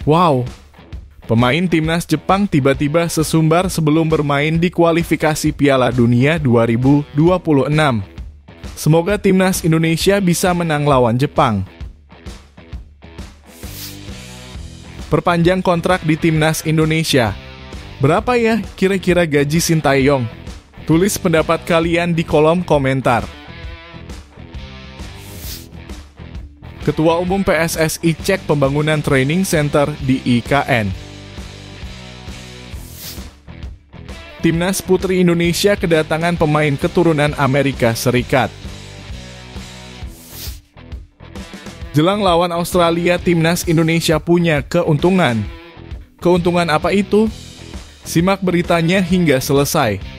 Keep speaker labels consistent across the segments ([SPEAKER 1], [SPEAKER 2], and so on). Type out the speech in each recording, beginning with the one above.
[SPEAKER 1] Wow, pemain timnas Jepang tiba-tiba sesumbar sebelum bermain di kualifikasi Piala Dunia 2026. Semoga timnas Indonesia bisa menang lawan Jepang. Perpanjang kontrak di timnas Indonesia. Berapa ya kira-kira gaji Sintayong? Tulis pendapat kalian di kolom komentar. Ketua Umum PSSI cek pembangunan training center di IKN. Timnas Putri Indonesia kedatangan pemain keturunan Amerika Serikat. Jelang lawan Australia, timnas Indonesia punya keuntungan. Keuntungan apa itu? Simak beritanya hingga selesai.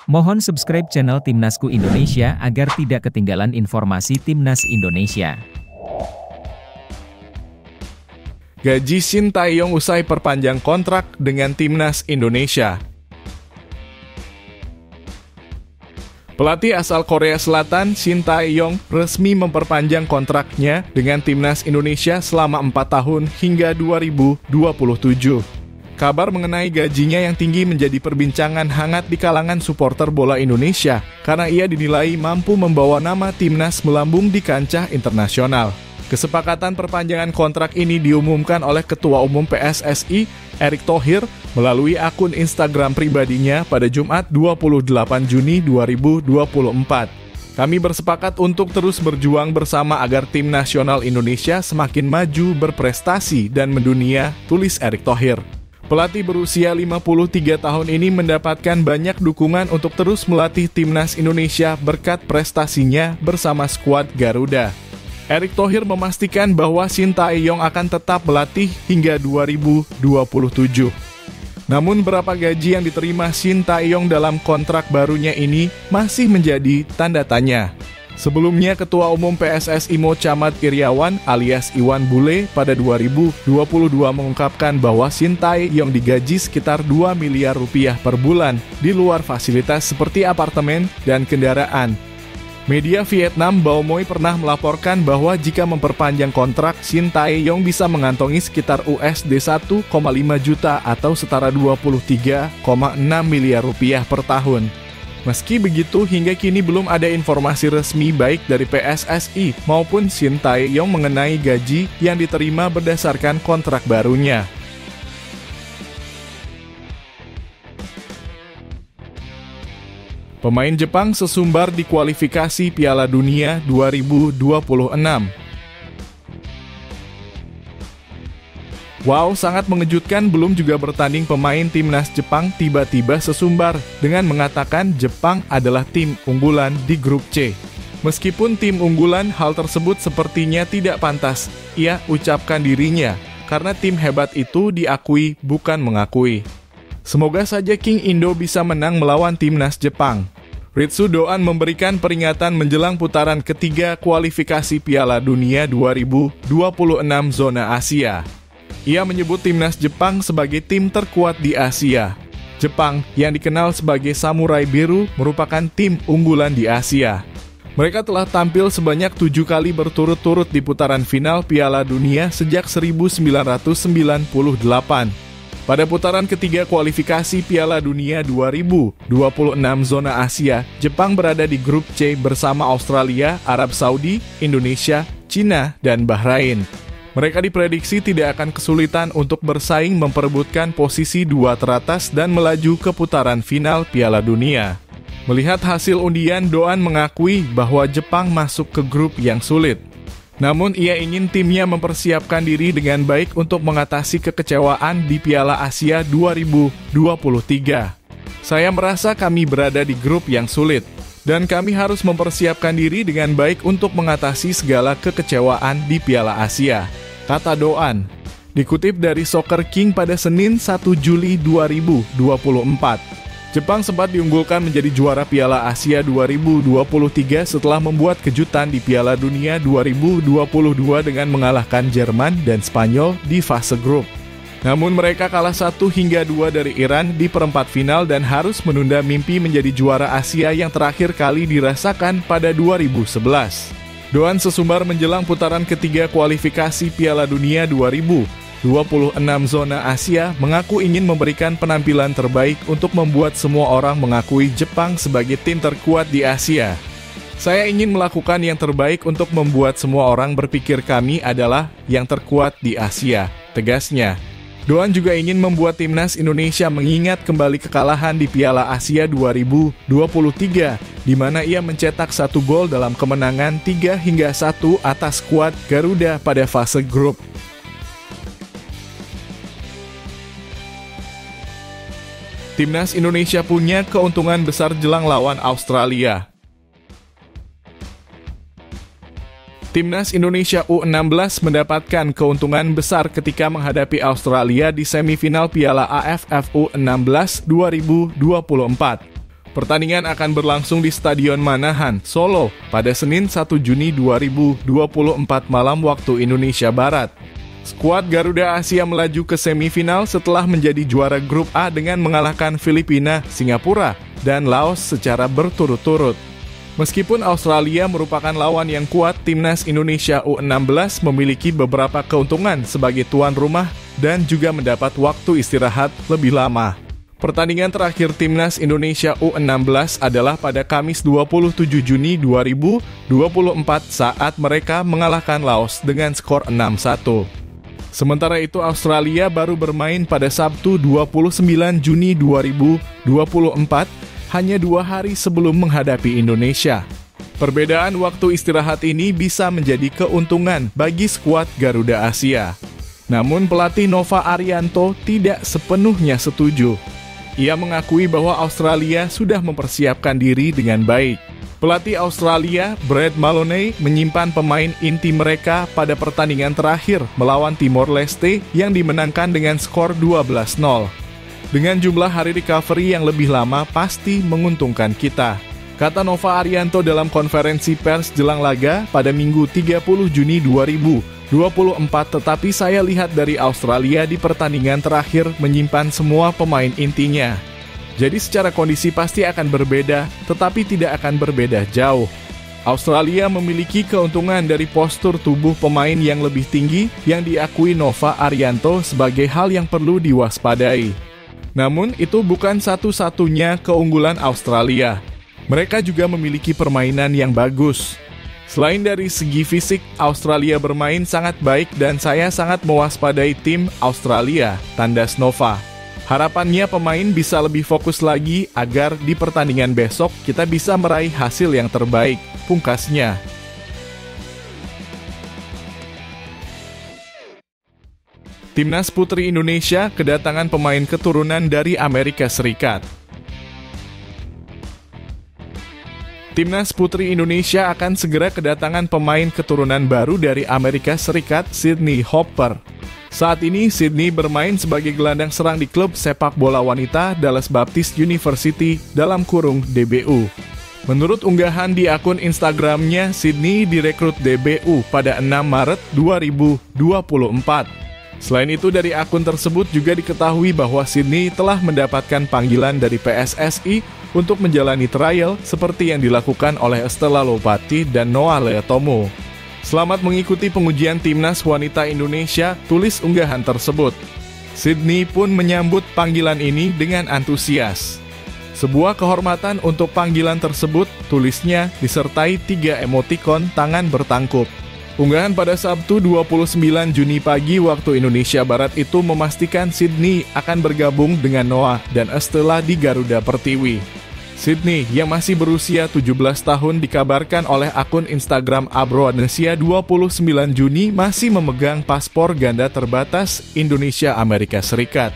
[SPEAKER 2] Mohon subscribe channel Timnasku Indonesia agar tidak ketinggalan informasi Timnas Indonesia.
[SPEAKER 1] Gaji Sintayong usai perpanjang kontrak dengan Timnas Indonesia. Pelatih asal Korea Selatan, Sintayong, resmi memperpanjang kontraknya dengan Timnas Indonesia selama 4 tahun hingga 2027. Kabar mengenai gajinya yang tinggi menjadi perbincangan hangat di kalangan supporter bola Indonesia karena ia dinilai mampu membawa nama timnas melambung di kancah internasional. Kesepakatan perpanjangan kontrak ini diumumkan oleh Ketua Umum PSSI, Erick Thohir, melalui akun Instagram pribadinya pada Jumat 28 Juni 2024. Kami bersepakat untuk terus berjuang bersama agar tim nasional Indonesia semakin maju, berprestasi, dan mendunia, tulis Erick Thohir. Pelatih berusia 53 tahun ini mendapatkan banyak dukungan untuk terus melatih timnas Indonesia berkat prestasinya bersama skuad Garuda. Erick Thohir memastikan bahwa Sintayong akan tetap melatih hingga 2027. Namun berapa gaji yang diterima Sintayong dalam kontrak barunya ini masih menjadi tanda tanya. Sebelumnya, Ketua Umum PSSI Mochamat Iryawan alias Iwan Bule pada 2022 mengungkapkan bahwa Sintayong digaji sekitar 2 miliar rupiah per bulan di luar fasilitas seperti apartemen dan kendaraan. Media Vietnam Baomoy pernah melaporkan bahwa jika memperpanjang kontrak, Sintayong bisa mengantongi sekitar USD 1,5 juta atau setara 23,6 miliar rupiah per tahun. Meski begitu, hingga kini belum ada informasi resmi baik dari PSSI maupun Sintayong mengenai gaji yang diterima berdasarkan kontrak barunya. Pemain Jepang sesumbar di kualifikasi Piala Dunia 2026. Wow, sangat mengejutkan, belum juga bertanding pemain timnas Jepang tiba-tiba sesumbar dengan mengatakan Jepang adalah tim unggulan di grup C. Meskipun tim unggulan, hal tersebut sepertinya tidak pantas ia ucapkan dirinya karena tim hebat itu diakui bukan mengakui. Semoga saja King Indo bisa menang melawan timnas Jepang. Ritsu Doan memberikan peringatan menjelang putaran ketiga kualifikasi Piala Dunia 2026 zona Asia. Ia menyebut timnas Jepang sebagai tim terkuat di Asia. Jepang, yang dikenal sebagai Samurai Biru, merupakan tim unggulan di Asia. Mereka telah tampil sebanyak 7 kali berturut-turut di putaran final Piala Dunia sejak 1998. Pada putaran ketiga kualifikasi Piala Dunia 2026 zona Asia, Jepang berada di grup C bersama Australia, Arab Saudi, Indonesia, Cina, dan Bahrain. Mereka diprediksi tidak akan kesulitan untuk bersaing memperebutkan posisi 2 teratas dan melaju ke putaran final Piala Dunia. Melihat hasil undian, Doan mengakui bahwa Jepang masuk ke grup yang sulit. Namun ia ingin timnya mempersiapkan diri dengan baik untuk mengatasi kekecewaan di Piala Asia 2023. Saya merasa kami berada di grup yang sulit, dan kami harus mempersiapkan diri dengan baik untuk mengatasi segala kekecewaan di Piala Asia, kata Doan. Dikutip dari Soccer King pada Senin 1 Juli 2024. Jepang sempat diunggulkan menjadi juara Piala Asia 2023 setelah membuat kejutan di Piala Dunia 2022 dengan mengalahkan Jerman dan Spanyol di fase grup. Namun mereka kalah 1-2 dari Iran di perempat final dan harus menunda mimpi menjadi juara Asia yang terakhir kali dirasakan pada 2011. Doan sesumbar menjelang putaran ketiga kualifikasi Piala Dunia 2026 zona Asia mengaku ingin memberikan penampilan terbaik untuk membuat semua orang mengakui Jepang sebagai tim terkuat di Asia. Saya ingin melakukan yang terbaik untuk membuat semua orang berpikir kami adalah yang terkuat di Asia, tegasnya. Doan juga ingin membuat timnas Indonesia mengingat kembali kekalahan di Piala Asia 2023, di mana ia mencetak 1 gol dalam kemenangan 3-1 atas skuad Garuda pada fase grup. Timnas Indonesia punya keuntungan besar jelang lawan Australia. Timnas Indonesia U16 mendapatkan keuntungan besar ketika menghadapi Australia di semifinal Piala AFF U16 2024. Pertandingan akan berlangsung di Stadion Manahan, Solo, pada Senin 1 Juni 2024 malam waktu Indonesia Barat. Skuad Garuda Asia melaju ke semifinal setelah menjadi juara grup A dengan mengalahkan Filipina, Singapura, dan Laos secara berturut-turut. Meskipun Australia merupakan lawan yang kuat, timnas Indonesia U16 memiliki beberapa keuntungan sebagai tuan rumah dan juga mendapat waktu istirahat lebih lama. Pertandingan terakhir timnas Indonesia U16 adalah pada Kamis 27 Juni 2024 saat mereka mengalahkan Laos dengan skor 6-1. Sementara itu Australia baru bermain pada Sabtu 29 Juni 2024 hanya 2 hari sebelum menghadapi Indonesia. Perbedaan waktu istirahat ini bisa menjadi keuntungan bagi skuad Garuda Asia. Namun pelatih Nova Arianto tidak sepenuhnya setuju. Ia mengakui bahwa Australia sudah mempersiapkan diri dengan baik. Pelatih Australia, Brad Maloney, menyimpan pemain inti mereka pada pertandingan terakhir melawan Timor Leste yang dimenangkan dengan skor 12-0. Dengan jumlah hari recovery yang lebih lama pasti menguntungkan kita, kata Nova Arianto dalam konferensi pers jelang laga pada Minggu 30 Juni 2024. Tetapi saya lihat dari Australia di pertandingan terakhir menyimpan semua pemain intinya. Jadi secara kondisi pasti akan berbeda, tetapi tidak akan berbeda jauh. Australia memiliki keuntungan dari postur tubuh pemain yang lebih tinggi yang diakui Nova Arianto sebagai hal yang perlu diwaspadai. Namun itu bukan satu-satunya keunggulan Australia. Mereka juga memiliki permainan yang bagus. Selain dari segi fisik, Australia bermain sangat baik dan saya sangat mewaspadai tim Australia, tandas Nova. Harapannya pemain bisa lebih fokus lagi agar di pertandingan besok kita bisa meraih hasil yang terbaik, pungkasnya. Timnas Putri Indonesia kedatangan pemain keturunan dari Amerika Serikat. Timnas Putri Indonesia akan segera kedatangan pemain keturunan baru dari Amerika Serikat, Sydney Hopper. Saat ini, Sydney bermain sebagai gelandang serang di klub sepak bola wanita Dallas Baptist University (DBU). Menurut unggahan di akun Instagramnya, Sydney direkrut DBU pada 6 Maret 2024. Selain itu, dari akun tersebut juga diketahui bahwa Sydney telah mendapatkan panggilan dari PSSI untuk menjalani trial seperti yang dilakukan oleh Stella Lopati dan Noah Leotomo. Selamat mengikuti pengujian timnas wanita Indonesia, tulis unggahan tersebut. Sydney pun menyambut panggilan ini dengan antusias. Sebuah kehormatan untuk panggilan tersebut, tulisnya disertai 3 emotikon tangan bertangkup. Unggahan pada Sabtu 29 Juni pagi waktu Indonesia Barat itu memastikan Sydney akan bergabung dengan Noah dan Estella di Garuda Pertiwi. Sydney yang masih berusia 17 tahun dikabarkan oleh akun Instagram Abroanesia 29 Juni masih memegang paspor ganda terbatas Indonesia Amerika Serikat.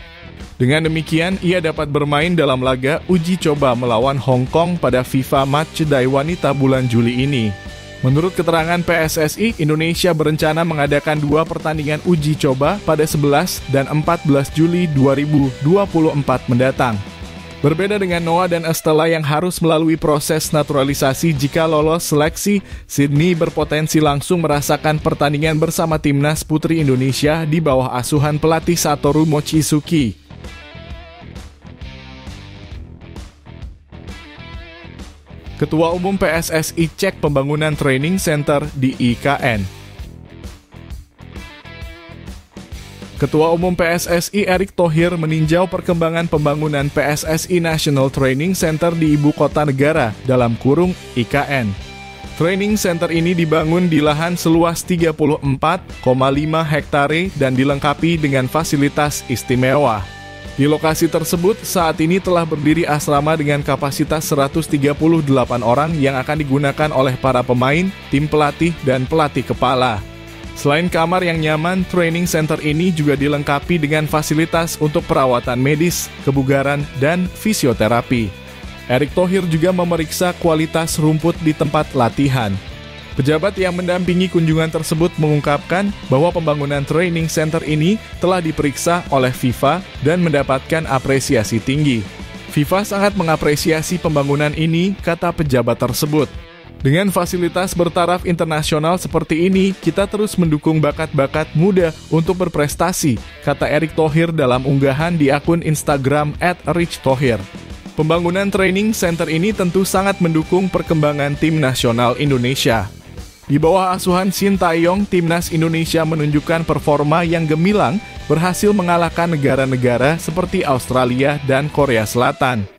[SPEAKER 1] Dengan demikian, ia dapat bermain dalam laga uji coba melawan Hong Kong pada FIFA Matchday Wanita bulan Juli ini. Menurut keterangan PSSI, Indonesia berencana mengadakan 2 pertandingan uji coba pada 11 dan 14 Juli 2024 mendatang. Berbeda dengan Noah dan Estella yang harus melalui proses naturalisasi jika lolos seleksi, Sydney berpotensi langsung merasakan pertandingan bersama timnas putri Indonesia di bawah asuhan pelatih Satoru Mochizuki. Ketua Umum PSSI cek pembangunan training center di IKN. Ketua Umum PSSI Erick Thohir meninjau perkembangan pembangunan PSSI National Training Center di Ibu Kota Negara (IKN). Training Center ini dibangun di lahan seluas 34,5 hektare dan dilengkapi dengan fasilitas istimewa. Di lokasi tersebut saat ini telah berdiri asrama dengan kapasitas 138 orang yang akan digunakan oleh para pemain, tim pelatih, dan pelatih kepala. Selain kamar yang nyaman, training center ini juga dilengkapi dengan fasilitas untuk perawatan medis, kebugaran, dan fisioterapi. Erick Thohir juga memeriksa kualitas rumput di tempat latihan. Pejabat yang mendampingi kunjungan tersebut mengungkapkan bahwa pembangunan training center ini telah diperiksa oleh FIFA dan mendapatkan apresiasi tinggi. FIFA sangat mengapresiasi pembangunan ini, kata pejabat tersebut. Dengan fasilitas bertaraf internasional seperti ini, kita terus mendukung bakat-bakat muda untuk berprestasi, kata Erick Thohir dalam unggahan di akun Instagram @richthohir. Pembangunan training center ini tentu sangat mendukung perkembangan tim nasional Indonesia. Di bawah asuhan Shin Tae-yong, timnas Indonesia menunjukkan performa yang gemilang, berhasil mengalahkan negara-negara seperti Australia dan Korea Selatan.